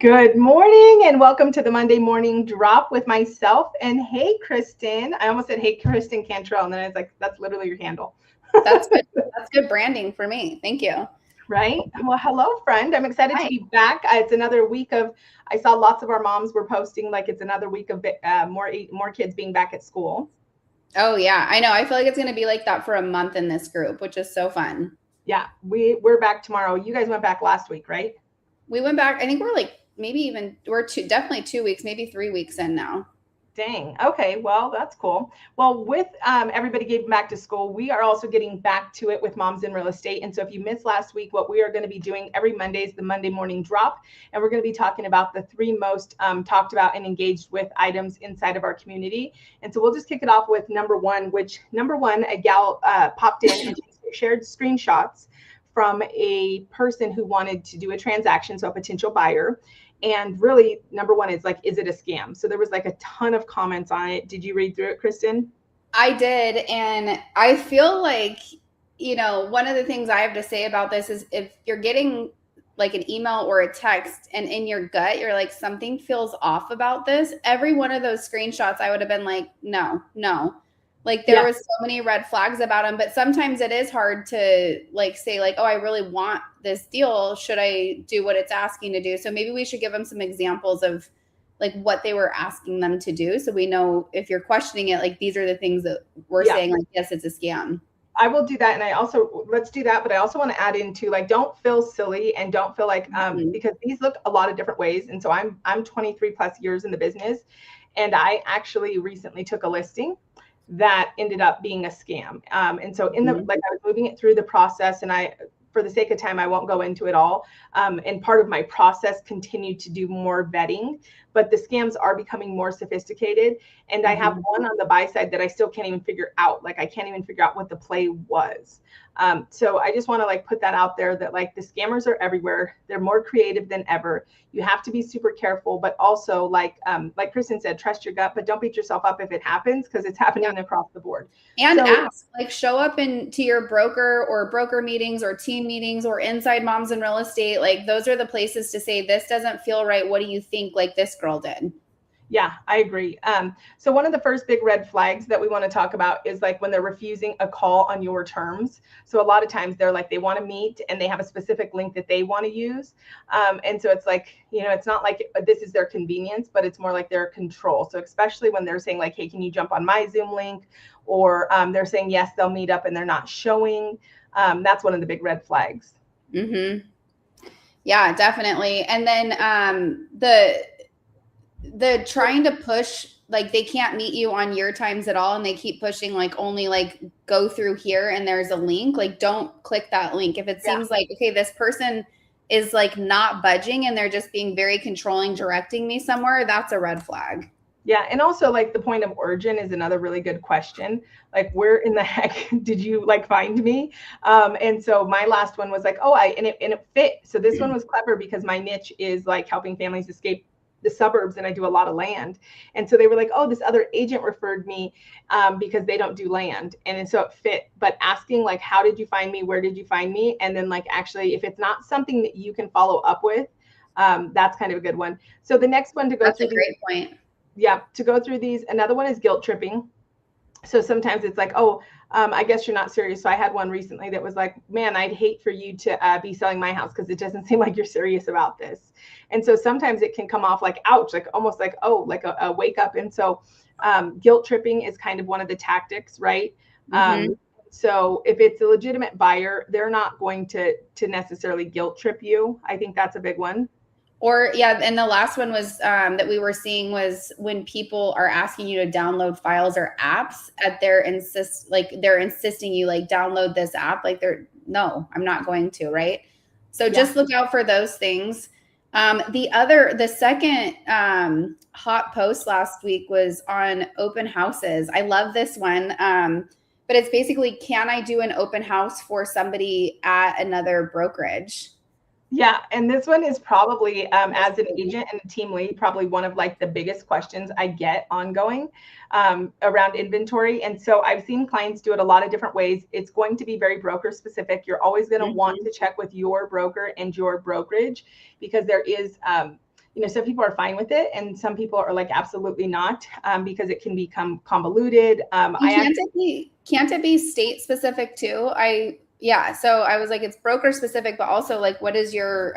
Good morning and welcome to the Monday morning drop with myself and hey, Kristen. I almost said, hey, Kristen Cantrell. And then I was like, that's literally your handle. That's good. That's good branding for me. Thank you. Right. Well, hello, friend. I'm excited to be back. It's another week of, I saw lots of our moms were posting like it's another week of more kids being back at school. Oh, yeah. I know. I feel like it's going to be like that for a month in this group, which is so fun. Yeah, we're back tomorrow. You guys went back last week, right? We went back. I think we're like definitely 2 weeks, maybe 3 weeks in now. Dang. Okay. Well, that's cool. Well, with everybody getting back to school, we are also getting back to it with Moms in Real Estate. And so if you missed last week, what we are going to be doing every Monday is the Monday morning drop. And we're going to be talking about the three most talked about and engaged with items inside of our community. And so we'll just kick it off with number one, a gal popped in and she shared screenshots from a person who wanted to do a transaction, so a potential buyer. And really, number one is like, is it a scam? So there was like a ton of comments on it. Did you read through it, Kristen? I did. And I feel like, one of the things I have to say about this is if you're getting like an email or a text and in your gut, you're like, something feels off about this. Every one of those screenshots, I would have been like, no. Like there was so many red flags about them, but sometimes it is hard to like say like, oh, I really want this deal. Should I do what it's asking to do? So maybe we should give them some examples of like what they were asking them to do. So we know if you're questioning it, like these are the things that we're saying like, yes, it's a scam. I will do that. And let's do that. But I also want to add into like, don't feel silly and don't feel like, because these look a lot of different ways. And so I'm 23 plus years in the business. And I actually recently took a listing that ended up being a scam. And so I was moving it through the process, and for the sake of time, I won't go into it all. And part of my process continued to do more vetting, but the scams are becoming more sophisticated. And I have one on the buy side that I still can't even figure out. Like I can't even figure out what the play was. So I just want to like put that out there that like the scammers are everywhere. They're more creative than ever. You have to be super careful, but also like Kristen said, trust your gut, but don't beat yourself up if it happens because it's happening across the board. And ask, like show up to your broker or broker meetings or team meetings or inside Moms in Real Estate. Like those are the places to say, this doesn't feel right. What do you think like this girl did? Yeah, I agree. So one of the first big red flags that we want to talk about is like when they're refusing a call on your terms. So a lot of times they're like, they want to meet and they have a specific link that they want to use. And so it's like, it's not like this is their convenience, but it's more like their control. So especially when they're saying like, hey, can you jump on my Zoom link? Or they're saying, yes, they'll meet up and they're not showing. That's one of the big red flags. Mm-hmm. Yeah, definitely. And then the trying to push, like they can't meet you on your times at all. And they keep pushing like only like go through here and there's a link, like don't click that link. If it seems like, okay, this person is like not budging and they're just being very controlling, directing me somewhere, that's a red flag. Yeah. And also like the point of origin is another really good question. Like where in the heck did you like find me? And so my last one was like, and it fit. So this one was clever because my niche is like helping families escape the suburbs and I do a lot of land. And so they were like, oh, this other agent referred me because they don't do land. And so it fit, but asking like, how did you find me? Where did you find me? And then like, actually, if it's not something that you can follow up with, that's kind of a good one. So the next one to go through. That's a great point. Yeah. To go through these. Another one is guilt tripping. So sometimes it's like, I guess you're not serious. So I had one recently that was like, man, I'd hate for you to be selling my house because it doesn't seem like you're serious about this. And so sometimes it can come off like, ouch, like almost like, like a wake up. And so guilt tripping is kind of one of the tactics, right? So if it's a legitimate buyer, they're not going to necessarily guilt trip you. I think that's a big one. Or and the last one was that we were seeing was when people are asking you to download files or apps they're insisting you like download this app. Like no, I'm not going to, right? So just look out for those things. The second hot post last week was on open houses. I love this one. But it's basically, can I do an open house for somebody at another brokerage? Yeah. And this one is probably, as an agent and a team lead, probably one of like the biggest questions I get ongoing around inventory. And so I've seen clients do it a lot of different ways. It's going to be very broker specific. You're always going to want to check with your broker and your brokerage because there is, some people are fine with it and some people are like, absolutely not, because it can become convoluted. Can't it be state specific too? So I was like, it's broker specific, but also like, what is your,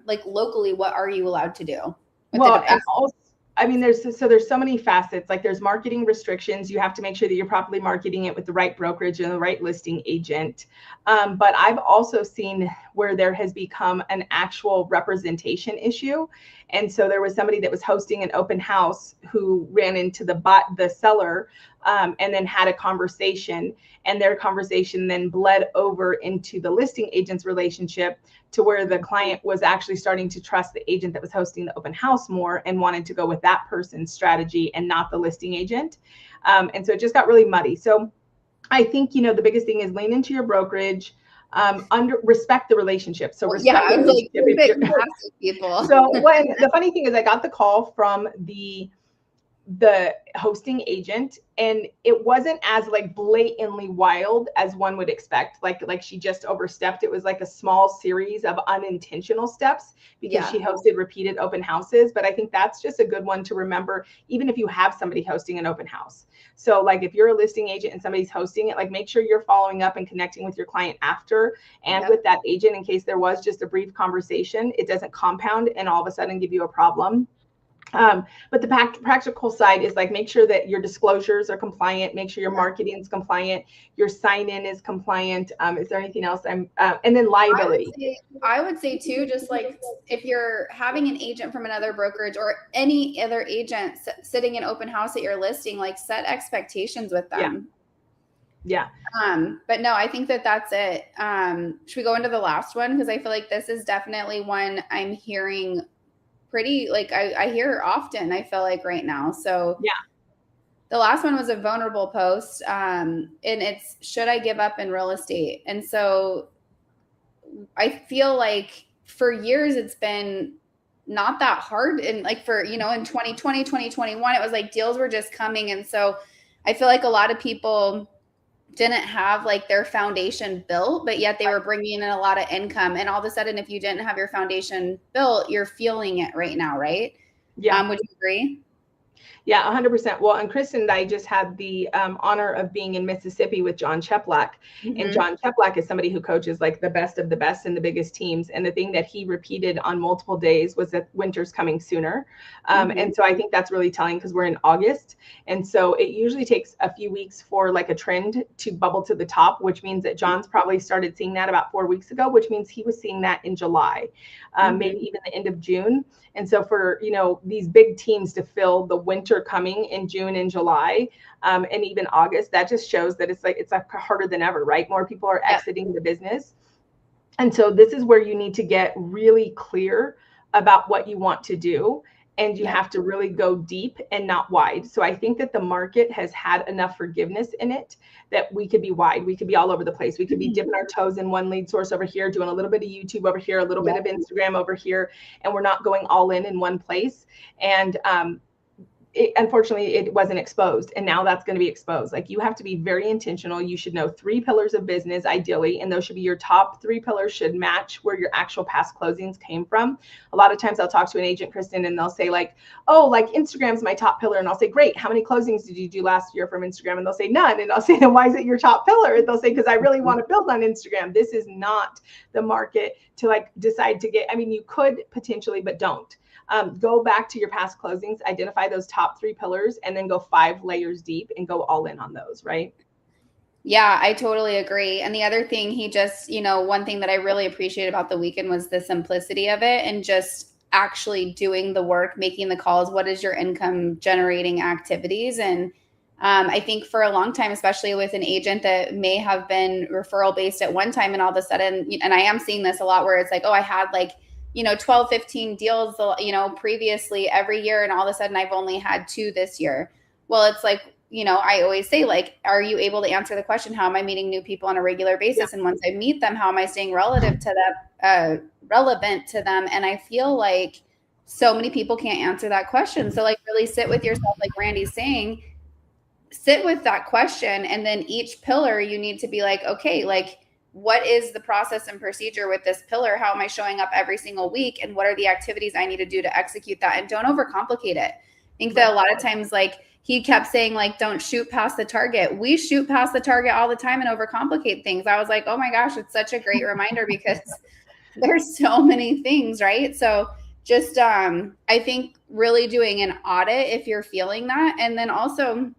like locally, what are you allowed to do? Well, and also, I mean, there's so many facets. Like there's marketing restrictions. You have to make sure that you're properly marketing it with the right brokerage and the right listing agent. But I've also seen where there has become an actual representation issue. And so there was somebody that was hosting an open house who ran into the seller, and then had a conversation, and their conversation then bled over into the listing agent's relationship, to where the client was actually starting to trust the agent that was hosting the open house more and wanted to go with that person's strategy and not the listing agent. And so it just got really muddy. So I think, the biggest thing is lean into your brokerage, respect the relationship. So respect the relationship. People. So the funny thing is I got the call from the hosting agent, and it wasn't as like blatantly wild as one would expect. Like she just overstepped. It was like a small series of unintentional steps because she hosted repeated open houses. But I think that's just a good one to remember, even if you have somebody hosting an open house. So like if you're a listing agent and somebody's hosting it, like make sure you're following up and connecting with your client after and with that agent, in case there was just a brief conversation. It doesn't compound and all of a sudden give you a problem. But the practical side is like, make sure that your disclosures are compliant, make sure your marketing is compliant, your sign-in is compliant. Is there anything else? And then liability. I would say too, just like if you're having an agent from another brokerage or any other agent sitting in open house at your listing, like set expectations with them. Yeah. But no, I think that's it. Should we go into the last one? Because I feel like this is definitely one I'm hearing pretty, like I hear often, I feel like right now. So yeah, the last one was a vulnerable post, and it's, should I give up in real estate? And so I feel like for years it's been not that hard. And like for, in 2020, 2021, it was like deals were just coming. And so I feel like a lot of people didn't have like their foundation built, but yet they were bringing in a lot of income. And all of a sudden, if you didn't have your foundation built, you're feeling it right now, right? Yeah. Would you agree? Yeah, 100%. Well, and Kristen and I just had the honor of being in Mississippi with John Cheplack. Mm-hmm. And John Cheplack is somebody who coaches like the best of the best and the biggest teams. And the thing that he repeated on multiple days was that winter's coming sooner. And so I think that's really telling, because we're in August. And so it usually takes a few weeks for like a trend to bubble to the top, which means that John's probably started seeing that about 4 weeks ago, which means he was seeing that in July, maybe even the end of June. And so for, these big teams to fill the winter coming in June and July, and even August, that just shows that it's like harder than ever, right? More people are exiting the business. And so this is where you need to get really clear about what you want to do. And you have to really go deep and not wide. So I think that the market has had enough forgiveness in it that we could be wide. We could be all over the place. We could be dipping our toes in one lead source over here, doing a little bit of YouTube over here, a little bit of Instagram over here, and we're not going all in one place. And unfortunately, it wasn't exposed. And now that's going to be exposed. Like, you have to be very intentional. You should know 3 pillars of business, ideally. And those should be your top 3 pillars, should match where your actual past closings came from. A lot of times I'll talk to an agent, Kristen, and they'll say like, oh, like Instagram's my top pillar. And I'll say, great. How many closings did you do last year from Instagram? And they'll say none. And I'll say, then why is it your top pillar? And they'll say, because I really want to build on Instagram. This is not the market to like decide to get, I mean, you could potentially, but don't. Go back to your past closings, identify those top 3 pillars, and then go 5 layers deep and go all in on those, right? Yeah, I totally agree. And the other thing he just, one thing that I really appreciate about the weekend was the simplicity of it and just actually doing the work, making the calls. What is your income generating activities? And I think for a long time, especially with an agent that may have been referral based at one time, and all of a sudden, and I am seeing this a lot where it's like, oh, I had like 12, 15 deals, previously every year. And all of a sudden I've only had 2 this year. Well, it's like, I always say, like, are you able to answer the question, how am I meeting new people on a regular basis? Yeah. And once I meet them, how am I staying relevant to them? And I feel like so many people can't answer that question. So like, really sit with yourself, like Randy's saying, sit with that question. And then each pillar you need to be like, okay, like, what is the process and procedure with this pillar? How am I showing up every single week? And what are the activities I need to do to execute that? And don't overcomplicate it. I think that a lot of times, like he kept saying, like, don't shoot past the target. We shoot past the target all the time and overcomplicate things. I was like, oh my gosh, it's such a great reminder because there's so many things, right? So just, I think really doing an audit if you're feeling that. And then also,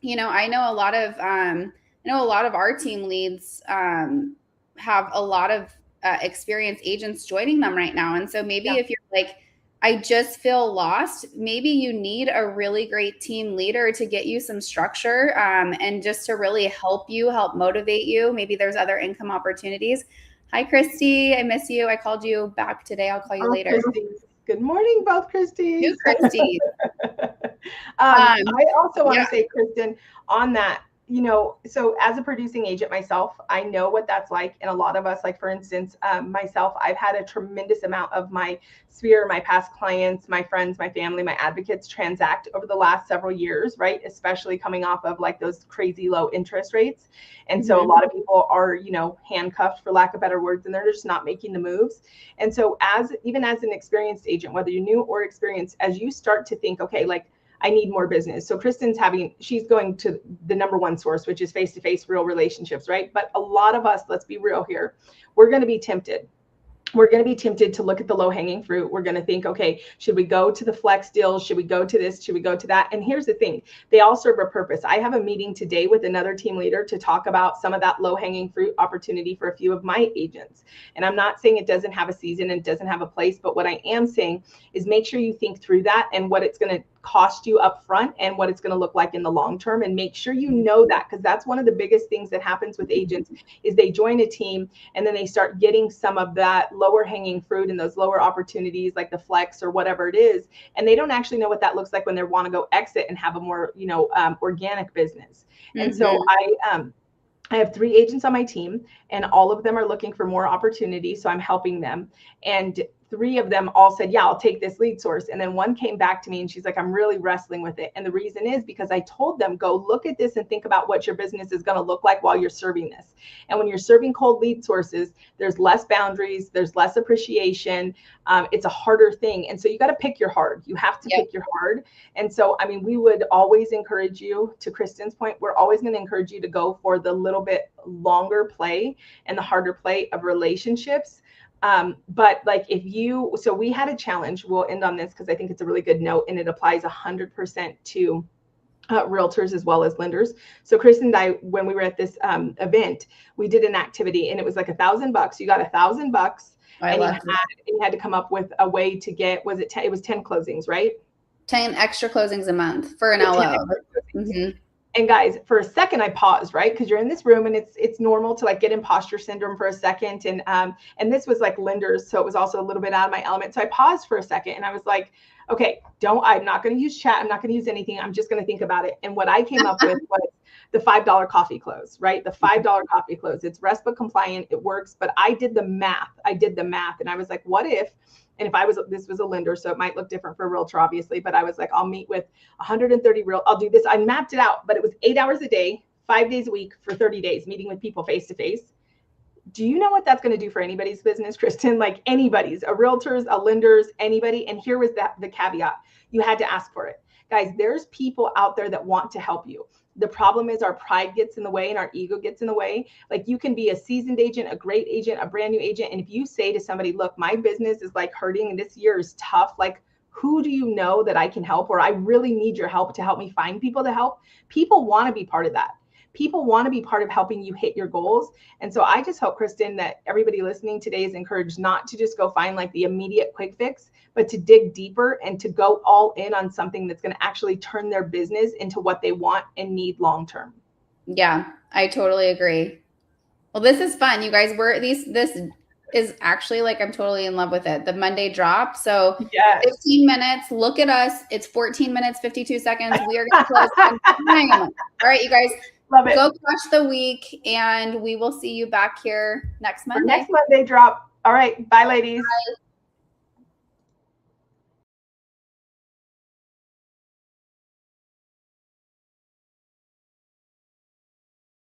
you know, I know a lot of our team leads have a lot of experienced agents joining them right now. And so maybe if you're like, I just feel lost, maybe you need a really great team leader to get you some structure and just to really help motivate you. Maybe there's other income opportunities. Hi, Christy. I miss you. I called you back today. I'll call you later. Christy. Good morning, both Christies. New Christy. I also want to say, Kristen, on that, you know, so as a producing agent myself, I know what that's like. And a lot of us, like, for instance, myself, I've had a tremendous amount of my sphere, my past clients, my friends, my family, my advocates transact over the last several years, right? Especially coming off of like those crazy low interest rates. And so a lot of people are, you know, handcuffed, for lack of better words, and they're just not making the moves. And so even as an experienced agent, whether you're new or experienced, as you start to think, okay, like, I need more business. So she's going to the number one source, which is face-to-face real relationships, right? But a lot of us, let's be real here, we're going to be tempted. We're going to be tempted to look at the low-hanging fruit. We're going to think, okay, should we go to the flex deals? Should we go to this? Should we go to that? And here's the thing. They all serve a purpose. I have a meeting today with another team leader to talk about some of that low-hanging fruit opportunity for a few of my agents. And I'm not saying it doesn't have a season and it doesn't have a place, but what I am saying is make sure you think through that and what it's going to cost you up front and what it's going to look like in the long term, and make sure you know that, because that's one of the biggest things that happens with agents is they join a team and then they start getting some of that lower hanging fruit and those lower opportunities like the flex or whatever it is, and they don't actually know what that looks like when they want to go exit and have a more, you know, organic business. And so I have 3 agents on my team and all of them are looking for more opportunities. So I'm helping them. And 3 of them all said, yeah, I'll take this lead source. And then one came back to me and she's like, I'm really wrestling with it. And the reason is because I told them, go look at this and think about what your business is going to look like while you're serving this. And when you're serving cold lead sources, there's less boundaries, there's less appreciation. It's a harder thing. And so you got to pick your hard. You have to pick your hard. And so, I mean, we would always encourage you, to Kristen's point, we're always going to encourage you to go for the little bit longer play and the harder play of relationships. But like so we had a challenge, we'll end on this because I think it's a really good note and it applies 100% to realtors as well as lenders. So Kristen and I, when we were at this event, we did an activity and it was like $1,000. You got $1,000 and you had to come up with a way to get, it was 10 closings, right? 10 extra closings a month for an LO. And guys, for a second, I paused, right? Because you're in this room and it's normal to like get imposter syndrome for a second. And this was like lenders. So it was also a little bit out of my element. So I paused for a second and I was like, okay, I'm not going to use chat. I'm not going to use anything. I'm just going to think about it. And what I came up with was the $5 coffee close, right? The $5 coffee close. It's RESPA compliant. It works. But I did the math. And I was like, what if, and if this was a lender, so it might look different for a realtor, obviously, but I was like, I'll meet with 130 I'll do this. I mapped it out, but it was 8 hours a day, 5 days a week for 30 days, meeting with people face to face. Do you know what that's going to do for anybody's business, Kristen? Like anybody's, a realtor's, a lender's, anybody. And here was the caveat. You had to ask for it. Guys, there's people out there that want to help you. The problem is our pride gets in the way and our ego gets in the way. Like you can be a seasoned agent, a great agent, a brand new agent. And if you say to somebody, look, my business is like hurting and this year is tough. Like, who do you know that I can help? Or I really need your help to help me find people to help. People want to be part of that. People want to be part of helping you hit your goals. And so I just hope, Kristen, that everybody listening today is encouraged not to just go find like the immediate quick fix, but to dig deeper and to go all in on something that's going to actually turn their business into what they want and need long term. Yeah, I totally agree. Well, this is fun, you guys. This is actually like, I'm totally in love with it. The Monday drop. So 15 minutes, look at us. It's 14 minutes, 52 seconds. We are going to close on time. All right, you guys. Love it. Go crush the week, and we will see you back here next Monday. Next Monday drop. All right. Bye, ladies. Bye.